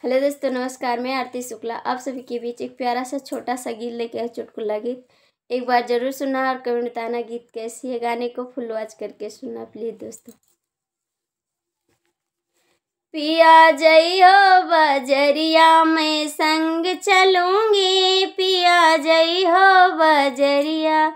Hello दोस्तों, नमस्कार। मैं आरती शुक्ला आप सभी के बीच एक प्यारा सा छोटा सा गीत लेके आया, चुटकुला गीत। एक बार जरूर सुनना और कमेंट बताना गीत कैसी है। गाने को फुल वॉच करके सुनना प्लीज दोस्तों। पिया जइयो बजरिया मैं संग चलूंगी, पिया जइयो बजरिया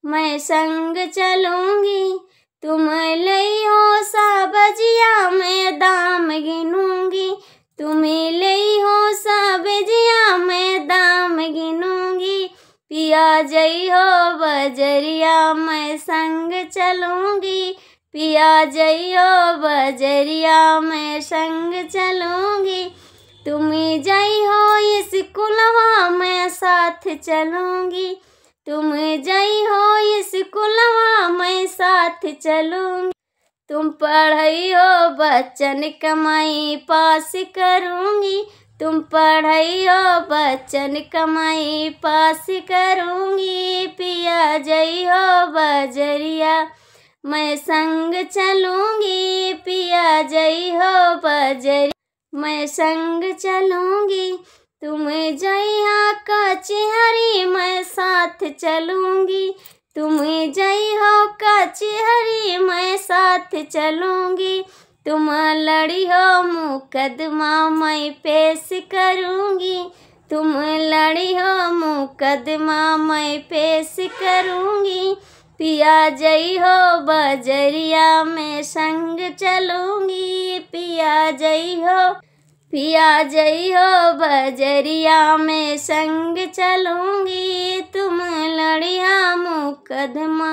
मैं संग चलूंगी। तुम लइयो सब्जिया मैं दाम गिनूंगी, तुम्हें लइयो सब्जिया मैं दाम गिनूंगी। पिया जइयो बजरिया मैं संग चलूंगी, पिया जइयो बजरिया मैं संग चलूंगी। तुम्हें जइहो स्कूलवा मैं साथ चलूंगी, तुम्हें जइहो स्कूलवा मैं साथ चलूंगी। तुम पढ़इयो बच्चन कमाई पास करूंगी, तुम पढ़इयो बच्चन कमाई पास करूंगी। पिया जइहो बजरिया मैं संग चलूंगी, पिया जइहो बजरिया मैं संग चलूंगी। तुम जइहा कचहरी मैं साथ चलूंगी, तुम जइहो कचहरी मैं साथ चलूंगी। तुम लड़िहो मुकदमा मैं पेश करूंगी, तुम लड़िहो मुकदमा मैं पेश करूंगी। पिया जइहो बजरिया मैं संग चलूंगी, पिया जइहो बजरिया मैं संग चलूंगी। तुम लड़िया मुकदमा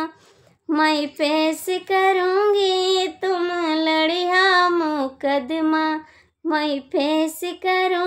मैं पेश करूंगी, तुम लड़िया मुकदमा मैं पेश करूंगी।